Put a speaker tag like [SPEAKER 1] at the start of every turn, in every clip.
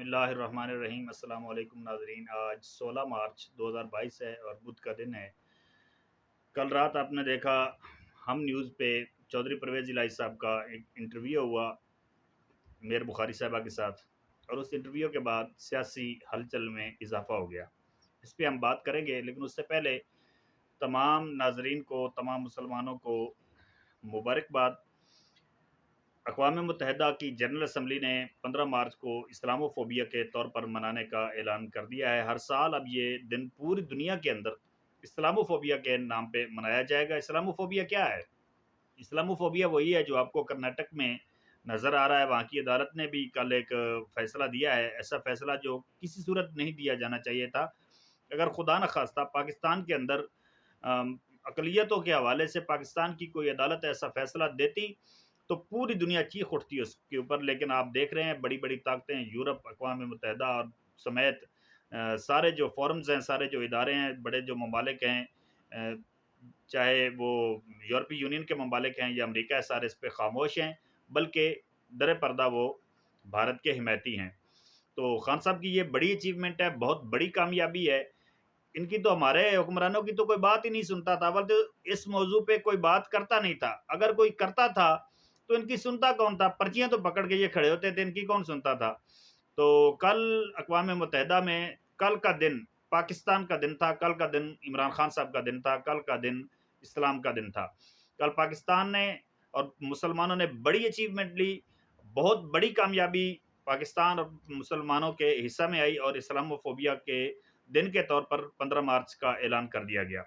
[SPEAKER 1] اللہ الرحمن الرحیم۔ السلام علیکم ناظرین، آج 16 مارچ 2022 ہے اور بدھ کا دن ہے۔ کل رات آپ نے دیکھا ہم نیوز پہ چودھری پرویز الہی صاحب کا ایک انٹرویو ہوا میر بخاری صاحبہ کے ساتھ، اور اس انٹرویو کے بعد سیاسی ہلچل میں اضافہ ہو گیا۔ اس پہ ہم بات کریں گے، لیکن اس سے پہلے تمام ناظرین کو، تمام مسلمانوں کو مبارکباد۔ اقوام متحدہ کی جنرل اسمبلی نے 15 مارچ کو اسلامو فوبیا کے طور پر منانے کا اعلان کر دیا ہے۔ ہر سال اب یہ دن پوری دنیا کے اندر اسلامو فوبیا کے نام پہ منایا جائے گا۔ اسلامو فوبیا کیا ہے؟ اسلامو فوبیا وہی ہے جو آپ کو کرناٹک میں نظر آ رہا ہے۔ وہاں کی عدالت نے بھی کل ایک فیصلہ دیا ہے، ایسا فیصلہ جو کسی صورت نہیں دیا جانا چاہیے تھا۔ اگر خدا نخواستہ پاکستان کے اندر اقلیتوں کے حوالے سے پاکستان کی کوئی عدالت ایسا فیصلہ دیتی تو پوری دنیا چیخ اٹھتی ہے اس کے اوپر، لیکن آپ دیکھ رہے ہیں بڑی بڑی طاقتیں، یورپ، اقوام متحدہ اور سمیت سارے جو فورمز ہیں، سارے جو ادارے ہیں، بڑے جو ممالک ہیں، چاہے وہ یورپی یونین کے ممالک ہیں یا امریکہ ہے، سارے اس پہ خاموش ہیں، بلکہ در پردہ وہ بھارت کے حمایتی ہیں۔ تو خان صاحب کی یہ بڑی اچیومنٹ ہے، بہت بڑی کامیابی ہے۔ ان کی تو ہمارے حکمرانوں کی تو کوئی بات ہی نہیں سنتا تھا، بلکہ اس موضوع پہ کوئی بات کرتا نہیں تھا۔ اگر کوئی کرتا تھا تو ان کی سنتا کون تھا؟ پرچیاں تو پکڑ کے یہ کھڑے ہوتے تھے، ان کی کون سنتا تھا؟ تو کل اقوام متحدہ میں کل کا دن پاکستان کا دن تھا، کل کا دن عمران خان صاحب کا دن تھا، کل کا دن اسلام کا دن تھا۔ کل پاکستان نے اور مسلمانوں نے بڑی اچیومنٹ لی، بہت بڑی کامیابی پاکستان اور مسلمانوں کے حصہ میں آئی، اور اسلامو فوبیا کے دن کے طور پر 15 مارچ کا اعلان کر دیا گیا۔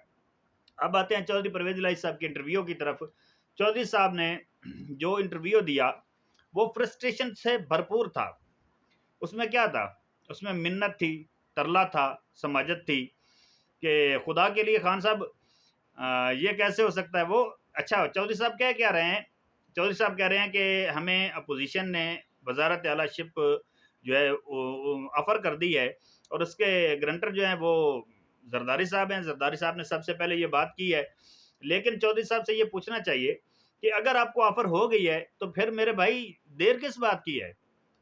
[SPEAKER 1] اب آتے ہیں چودھری پرویز الہی صاحب کے انٹرویو کی طرف۔ چودھری صاحب نے جو انٹرویو دیا وہ فرسٹریشن سے بھرپور تھا۔ اس میں کیا تھا؟ اس میں منت تھی، ترلا تھا، سماجت تھی کہ خدا کے لیے خان صاحب یہ کیسے ہو سکتا ہے؟ وہ اچھا چودھری صاحب کہہ رہے ہیں، چودھری صاحب کہہ رہے ہیں کہ ہمیں اپوزیشن نے وزارت اعلیٰ شپ جو ہے آفر کر دی ہے، اور اس کے گرنٹر جو ہیں وہ زرداری صاحب ہیں۔ زرداری صاحب نے سب سے پہلے یہ بات کی ہے، لیکن چودھری صاحب سے یہ پوچھنا چاہیے کہ اگر آپ کو آفر ہو گئی ہے تو پھر میرے بھائی دیر کس بات کی ہے؟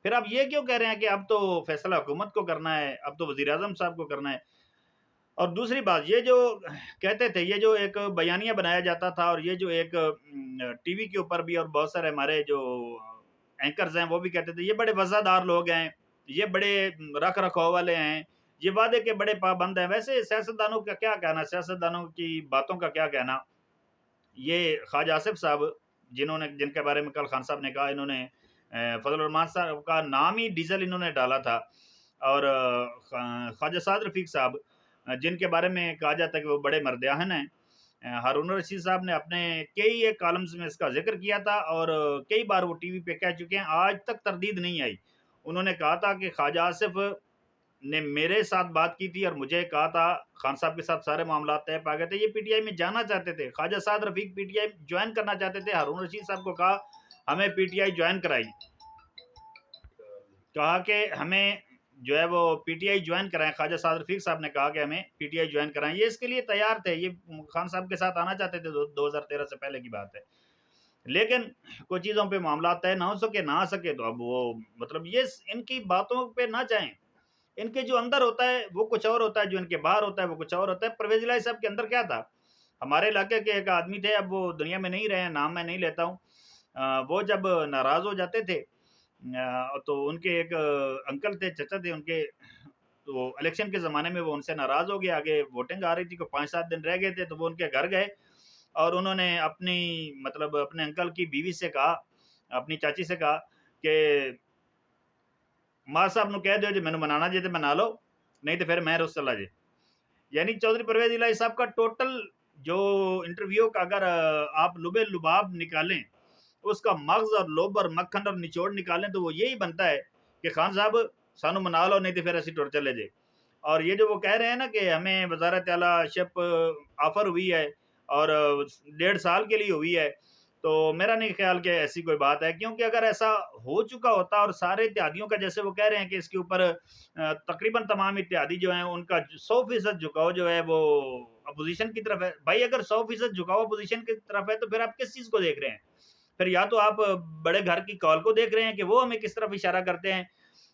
[SPEAKER 1] پھر آپ یہ کیوں کہہ رہے ہیں کہ اب تو فیصلہ حکومت کو کرنا ہے، اب تو وزیر اعظم صاحب کو کرنا ہے؟ اور دوسری بات، یہ جو کہتے تھے، یہ جو ایک بیانیہ بنایا جاتا تھا، اور یہ جو ایک ٹی وی کے اوپر بھی، اور بہت سارے ہمارے جو اینکرز ہیں وہ بھی کہتے تھے یہ بڑے وفادار لوگ ہیں، یہ بڑے رکھ رکھاؤ والے ہیں، یہ وعدے کے بڑے پابند ہیں۔ ویسے سیاستدانوں کا کیا کہنا، سیاستدانوں کی باتوں کا کیا کہنا؟ یہ خواجہ آصف صاحب جن کے بارے میں کل خان صاحب نے کہا، انہوں نے فضل الرحمان صاحب کا نام ہی ڈیزل انہوں نے ڈالا تھا، اور خواجہ سعد رفیق صاحب جن کے بارے میں کہا جاتا ہے کہ وہ بڑے مرداحن ہیں، ہارون الرشید صاحب نے اپنے کئی ایک کالمز میں اس کا ذکر کیا تھا، اور کئی بار وہ ٹی وی پہ کہہ چکے ہیں، آج تک تردید نہیں آئی۔ انہوں نے کہا تھا کہ خواجہ آصف نے میرے ساتھ بات کی تھی اور مجھے کہا تھا خان صاحب کے ساتھ سارے معاملات طے پا گئے تھے، یہ پی ٹی آئی میں جانا چاہتے تھے، خواجہ سعد رفیق پی ٹی آئی جوائن کرنا چاہتے تھے، ہارون رشید صاحب کو کہا ہمیں پی ٹی آئی جوائن کرائی، کہا کہ ہمیں جو ہے وہ پی ٹی آئی جوائن کرائیں۔ خواجہ سعد رفیق صاحب نے کہا کہ ہمیں پی ٹی آئی جوائن کرائیں، یہ اس کے لیے تیار تھے، یہ خان صاحب کے ساتھ آنا چاہتے تھے، 2013 سے پہلے کی بات ہے۔ لیکن کچھ چیزوں پہ معاملات طے نہ ہو سکے، نہ آ سکے، تو اب وہ مطلب یہ ان کی باتوں پہ نہ جائیں۔ ان کے جو اندر ہوتا ہے وہ کچھ اور ہوتا ہے، جو ان کے باہر ہوتا ہے وہ کچھ اور ہوتا ہے۔ پرویز الہی صاحب کے اندر کیا تھا؟ ہمارے علاقے کے ایک آدمی تھے، اب وہ دنیا میں نہیں رہے ہیں، نام میں نہیں لیتا ہوں، وہ جب ناراض ہو جاتے تھے تو ان کے ایک انکل تھے، چچا تھے ان کے، تو الیکشن کے زمانے میں وہ ان سے ناراض ہو گئے، آگے ووٹنگ آ رہی تھی، کو 5-7 دن رہ گئے تھے، تو وہ ان کے گھر گئے، اور انہوں نے اپنے انکل کی بیوی سے کہا، اپنی چاچی سے کہا کہ ماں صاحب نو کہہ دیو جی مینوں منانا جے تے منا لو، نہیں تو پھر میں روس چلا جے۔ یعنی چودھری پرویز الہی صاحب کا ٹوٹل جو انٹرویو کا اگر آپ لبے لباب نکالیں، اس کا مغز اور لب اور مکھن اور نچوڑ نکالیں، تو وہ یہی بنتا ہے کہ خان صاحب سانو منا لو، نہیں تو پھر اسی ٹر چلے جے۔ اور یہ جو وہ کہہ رہے ہیں نا کہ ہمیں وزارت اعلیٰ شپ آفر ہوئی ہے اور 1.5 سال کے لیے ہوئی ہے، تو میرا نہیں خیال کہ ایسی کوئی بات ہے، کیونکہ اگر ایسا ہو چکا ہوتا، اور سارے اتحادیوں کا جیسے وہ کہہ رہے ہیں کہ اس کے اوپر تقریباً تمام اتحادی جو ہیں ان کا 100% جھکاؤ جو ہے وہ اپوزیشن کی طرف ہے۔ بھائی اگر 100% جھکاؤ اپوزیشن کی طرف ہے تو پھر آپ کس چیز کو دیکھ رہے ہیں؟ پھر یا تو آپ بڑے گھر کی کال کو دیکھ رہے ہیں کہ وہ ہمیں کس طرف اشارہ کرتے ہیں،